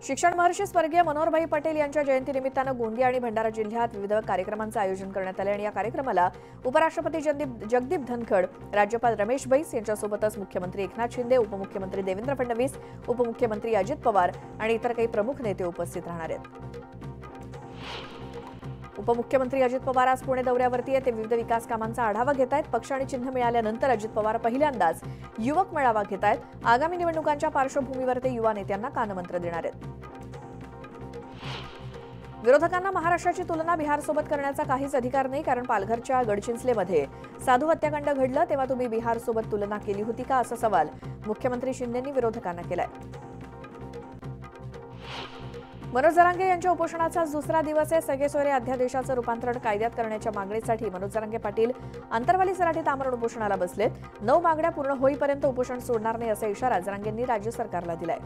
शिक्षण महर्षी स्वर्गीय मनोहरभाई पटेल यांच्या जयंतीनिमित्तानं गोंदिया आणि भंडारा जिल्ह्यात विविध कार्यक्रमांचं आयोजन करण्यात आले आणि या कार्यक्रमाला उपराष्ट्रपती जगदीप धनखड, राज्यपाल रमेश बैस यांच्यासोबतच मुख्यमंत्री एकनाथ शिंदे, उपमुख्यमंत्री देवेंद्र फडणवीस, उपमुख्यमंत्री अजित पवार आणि इतर काही प्रमुख नेते उपस्थित राहणार आहेत। उपमुख्यमंत्री अजित पवार आज पुणे दौऱ्यावरती आहे। ते विविध विकास कामांचा आढावा घेत आहेत। पक्ष आणि चिन्ह मिळाल्यानंतर अजित पवार पहिल्यांदाच युवक मेळावा घेत आहेत। आगामी निवडणुकांच्या पार्श्वभूमीवर ते युवा नेत्यांना कानमंत्र देणार आहेत। विरोधकांना महाराष्ट्राची तुलना बिहारसोबत करण्याचा काहीच अधिकार नाही, कारण पालघरच्या गडचिंचलेमध्ये साधू हत्याकांड घडलं तेव्हा तुम्ही बिहारसोबत तुलना केली होती का, असा सवाल मुख्यमंत्री शिंदेंनी विरोधकांना केलाय। मनोज जरांगे यांच्या उपोषणाचा आज दुसरा दिवस आहे। सगळेसोयरे अध्यादेशाचं रूपांतरण कायद्यात करण्याच्या मागणीसाठी मनोज जरांगे पाटील आंतरवाली सराटीत आमरण उपोषणाला बसलेत। 9 मागण्या पूर्ण होईपर्यंत उपोषण सोडणार नाही असा इशारा जरांगेंनी राज्य सरकारला दिलाय।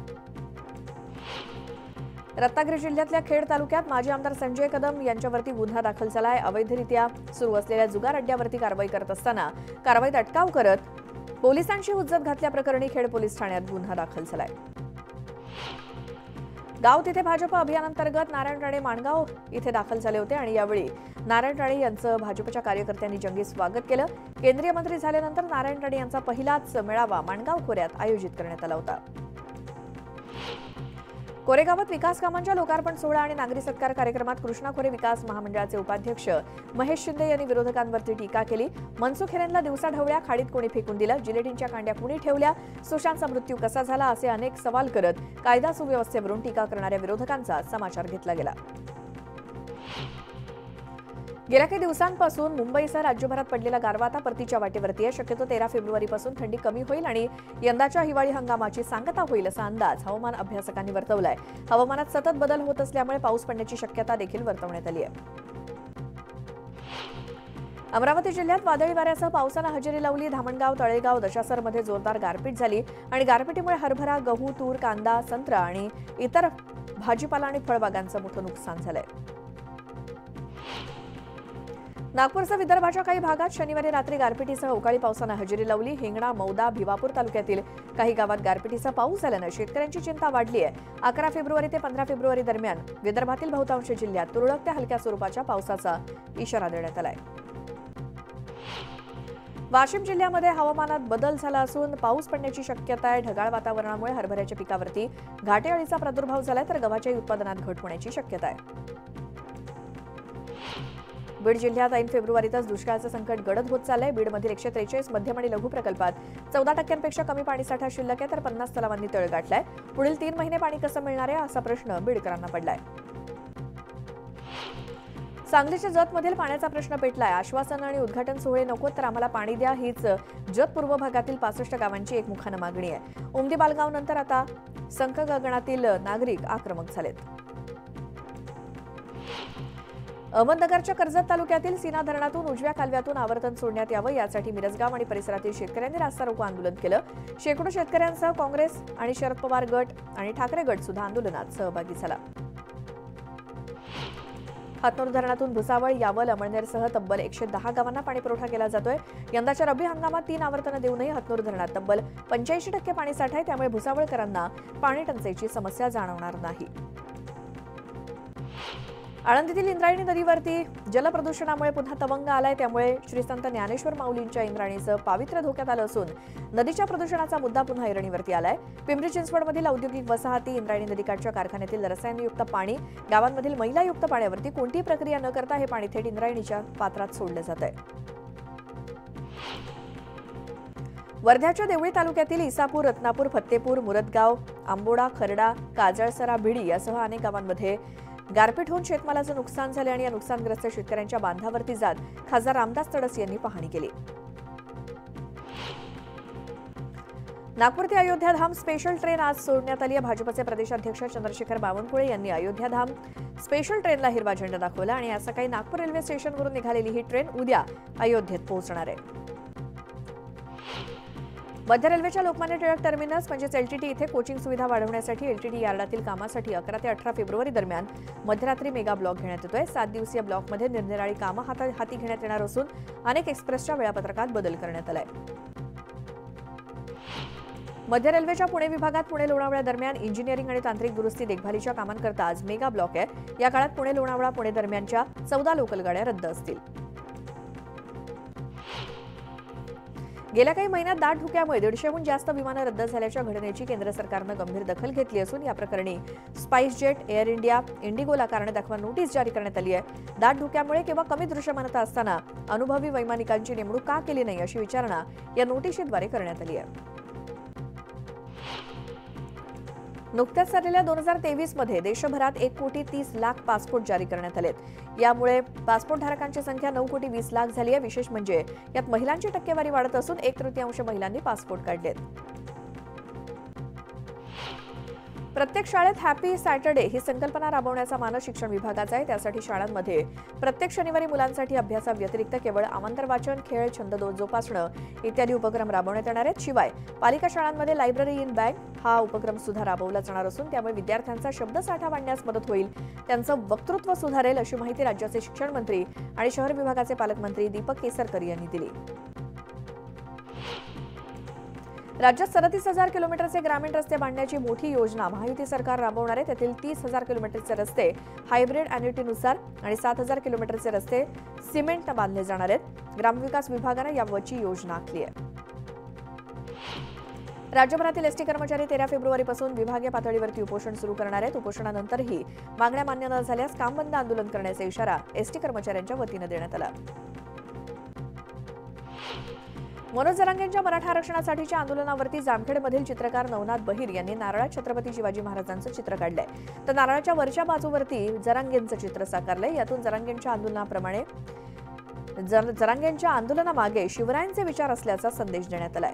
रत्नागिरी जिल्ह्यातल्या खेड तालुक्यात माजी आमदार संजय कदम यांच्यावरती गुन्हा दाखल झालाय। अवैधरित्या सुरू असलेल्या जुगार अड्ड्यावरती कारवाई करत असताना कारवाईत अटकाव करत पोलिसांची हुज्जत घातल्याप्रकरणी खेड पोलीस ठाण्यात गुन्हा दाखल झालाय। गाव तिथे भाजप अभियानांतर्गत नारायण राणे माणगाव इथे दाखल झाले होते आणि यावेळी नारायण राणे यांचं भाजपच्या कार्यकर्त्यांनी जंगी स्वागत केलं। केंद्रीय मंत्री झाल्यानंतर नारायण राणे यांचा पहिलाच मेळावा माणगाव खोऱ्यात आयोजित करण्यात आला होता। कोरेगावात विकास कामांच्या लोकार्पण सोहळा आणि नागरी सत्कार कार्यक्रमात कृष्णा खोरे विकास महामंडळाचे उपाध्यक्ष महेश शिंदे यांनी विरोधकांवरती टीका केली। मनसुख हिरेनला दिवसाढवळ्या खाडीत कोणी फेकून दिलं, जिलेटिनच्या कांड्या कुणी ठेवल्या, सुशांतचा मृत्यू कसा झाला असे अनेक सवाल करत कायदा सुव्यवस्थेवरून टीका करणाऱ्या विरोधकांचा समाचार घेतला गेला। गेल्या काही दिवसांपासून मुंबईसह राज्यभरात पडलेला गारवा आता परतीच्या वाटेवरती आहे। शक्यतो 13 फेब्रुवारीपासून थंडी कमी होईल आणि यंदाच्या हिवाळी हंगामाची सांगता होईल असा अंदाज हवामान अभ्यासकांनी वर्तवलाय। हवामानात सतत बदल होत असल्यामुळे पाऊस पडण्याची शक्यता देखील वर्तवण्यात आली आहे। अमरावती जिल्ह्यात वादळी वाऱ्यासह पावसानं हजेरी लावली। धामणगाव, तळेगाव, दशासरमध्ये जोरदार गारपीट झाली आणि गारपिटीमुळे हरभरा, गहू, तूर, कांदा, संत्रा आणि इतर भाजीपाला आणि फळबागांचं मोठं नुकसान झालंय। नागपूरसह विदर्भाच्या काही भागात शनिवारी रात्री गारपिटीसह अवकाळी पावसानं हजेरी लावली। हिंगणा, मौदा, भिवापूर तालुक्यातील काही गावात गारपिटीचा पाऊस झाल्यानं शेतकऱ्यांची चिंता वाढली आहे। 11 फेब्रुवारी ते 15 फेब्रुवारी दरम्यान विदर्भातील बहुतांश जिल्ह्यात तुरळक ते हलक्या स्वरूपाच्या पावसाचा इशारा देण्यात आलाय। वाशिम जिल्ह्यामध्ये हवामानात बदल झाला असून पाऊस पडण्याची शक्यता आहे। ढगाळ वातावरणामुळे हरभऱ्याच्या पिकावरती घाटे अळीचा प्रादुर्भाव झालाय, तर गव्हाच्या उत्पादनात घट होण्याची शक्यता आहे। बीड जिल्ह्यात ऐन फेब्रुवारीतच दुष्काळाचं संकट गडद होत चाललंय। बीडमधील 143 मध्यम आणि लघु प्रकल्पात 14% कमी पाणीसाठा शिल्लक आहे, तर 50 तलावांनी तळ गाठलाय। पुढील 3 महिने पाणी कसं मिळणार आहे असा प्रश्न बीडकरांना पडलाय। सांगलीच्या जतमधील पाण्याचा प्रश्न पेटलाय। आश्वासन आणि उद्घाटन सोहळे नको, तर आम्हाला पाणी द्या, हीच जत पूर्व भागातील 65 गावांची एकमुखानं मागणी आहे। उमदी बालगाव नंतर आता संख गगनातील नागरिक आक्रमक झालेत। अहमदनगरच्या कर्जत तालुक्यातील सीना धरणातून उजव्या कालव्यातून आवर्तन सोडण्यात यावं यासाठी मिरजगाव आणि परिसरातील शेतकऱ्यांनी रास्ता रोको आंदोलन केलं। शेकडो शेतकऱ्यांसह काँग्रेस आणि शरद पवार गट आणि ठाकरे गट सुद्धा आंदोलनात सहभागी झाला। हातनूर धरणातून भुसावळ, यावल, अमळनेरसह तब्बल 110 गावांना पाणीपुरवठा केला जातोय। यंदाच्या रब्बी हंगामात 3 आवर्तनं देऊनही हातनूर धरणात तब्बल 85% पाणीसाठा आहे, त्यामुळे भुसावळकरांना पाणी टंचाईची समस्या जाणवणार नाही। आळंदीतील इंद्रायणी नदीवरती जलप्रदूषणामुळे पुन्हा तवंग आलाय, त्यामुळे श्री संत ज्ञानेश्वर माऊलींच्या इंद्रायणीचं पावित्र्य धोक्यात आलं असून नदीच्या प्रदूषणाचा मुद्दा पुन्हा ऐरणीवरती आलाय। पिंपरी चिंचवडमधील औद्योगिक वसाहती, इंद्रायणी नदीकाठच्या कारखान्यातील रसायनयुक्त पाणी, गावांमधील मैलायुक्त पाण्यावरती कोणतीही प्रक्रिया न करता हे पाणी थेट इंद्रायणीच्या पात्रात सोडलं जात आहे। वर्ध्याच्या देवळी तालुक्यातील इसापूर, रत्नापूर, फत्तेपूर, मुरदगाव, आंबोडा, खरडा, काजळसरा, भिडी यासह अनेक गावांमध्ये गारपीट होऊन शेतमालाचं नुकसान झाले आणि या नुकसानग्रस्त शेतकऱ्यांच्या बांधावरती जात खासदार रामदास तडस यांनी पाहणी केली। नागपूर ते अयोध्याधाम स्पेशल ट्रेन आज सोडण्यात आली आहे। भाजपचे प्रदेशाध्यक्ष चंद्रशेखर बावनकुळे यांनी अयोध्याधाम स्पेशल ट्रेनला हिरवा झेंडा दाखवला आणि आज सकाळी नागपूर रेल्वे स्टेशनवरून निघालेली ही ट्रेन उद्या अयोध्येत पोहोचणार आहे। मध्य रेल्वेच्या लोकमान्य टिळक टर्मिनस म्हणजेच एलटीटी इथे कोचिंग सुविधा वाढवण्यासाठी एलटीटी यार्डातील कामासाठी 11 ते 18 फेब्रुवारी दरम्यान मध्यरात्री मेगा ब्लॉक घेण्यात येतोय। 7 दिवसीय ब्लॉकमध्ये निरनिराळी कामं हाती घेण्यात येणार असून अनेक एक्सप्रेसच्या वेळापत्रकात बदल करण्यात आलाय। मध्य रेल्वेच्या पुणे विभागात पुणे लोणावळा दरम्यान इंजिनिअरिंग आणि तांत्रिक दुरुस्ती देखभालीच्या कामांकरता आज मेगा ब्लॉक आहे। या काळात पुणे लोणावळा पुणे दरम्यानच्या 14 लोकल गाड्या रद्द असतील। गेल्या काही महिन्यात दाट धुक्यामुळे 150हून जास्त विमानं रद्द झाल्याच्या घटनेची केंद्र सरकारनं गंभीर दखल घेतली असून या प्रकरणी स्पाइसजेट, एअर इंडिया, इंडिगोला कारण दाखवा नोटीस जारी करण्यात आली आहे। दाट धुक्यामुळे किंवा कमी दृश्यमानता असताना अनुभवी वैमानिकांची नेमणूक का केली नाही अशी विचारणा या नोटिशीद्वारे करण्यात आली आहे। नुकत्याच झालेल्या 2023 मध्ये देशभरात 1,30,00,000 पासपोर्ट जारी करण्यात आलेत। यामुळे पासपोर्ट धारकांची संख्या 9,20,00,000 झाली आहे। विशेष म्हणजे यात महिलांची टक्केवारी वाढत असून 1/3 महिलांनी पासपोर्ट काढलेत। प्रत्येक शाळेत हॅपी सॅटर्डे ही संकल्पना राबवण्याचा मानस शिक्षण विभागाचा आहे। त्यासाठी शाळांमध्ये प्रत्येक शनिवारी मुलांसाठी अभ्यासाव्यतिरिक्त केवळ आमंत्रण वाचन, खेळ, छंद जोपासणं इत्यादी उपक्रम राबवण्यात येणार आहेत। शिवाय पालिका शाळांमध्ये लायब्ररी इन बँक हा उपक्रम सुद्धा राबवला जाणार असून त्यामुळे विद्यार्थ्यांचा शब्दसाठा वाढण्यास मदत होईल, त्यांचं वक्तृत्व सुधारेल अशी माहिती राज्याचे शिक्षण मंत्री आणि शहर विभागाचे पालकमंत्री दीपक केसरकर यांनी दिली। राज्यात 37,000 किलोमीटरचे ग्रामीण रस्ते बांधण्याची मोठी योजना महायुती सरकार राबवणार आहे। त्यातील 30,000 किलोमीटरचे रस्ते हायब्रिड अॅन्युटीनुसार आणि 7,000 किलोमीटरचे रस्ते सिमेंटनं बांधले जाणार आहेत। ग्रामविकास विभागाने याबाबतची योजना आखली आहे। राज्यभरातील एसटी कर्मचारी 13 फेब्रुवारीपासून विभागीय पातळीवरती उपोषण सुरू करणार आहेत। उपोषणानंतरही मागण्या मान्य न झाल्यास कामबंद आंदोलन करण्याचा इशारा एसटी कर्मचाऱ्यांच्या वतीने देण्यात आला। मनोज जरांगेंच्या मराठा आरक्षणासाठीच्या आंदोलनावरती जामखेडमधील चित्रकार नवनाथ बहिर यांनी नारळात छत्रपती शिवाजी महाराजांचं चित्र काढलंय। तर नारळाच्या वरच्या बाजूवरती जरांगेंचं चित्र साकारलंय। यातून जरांगेंच्या आंदोलनामागे शिवरायांचे विचार असल्याचा संदेश देण्यात आलाय।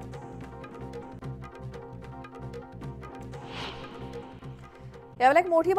यावेळी एक मोठी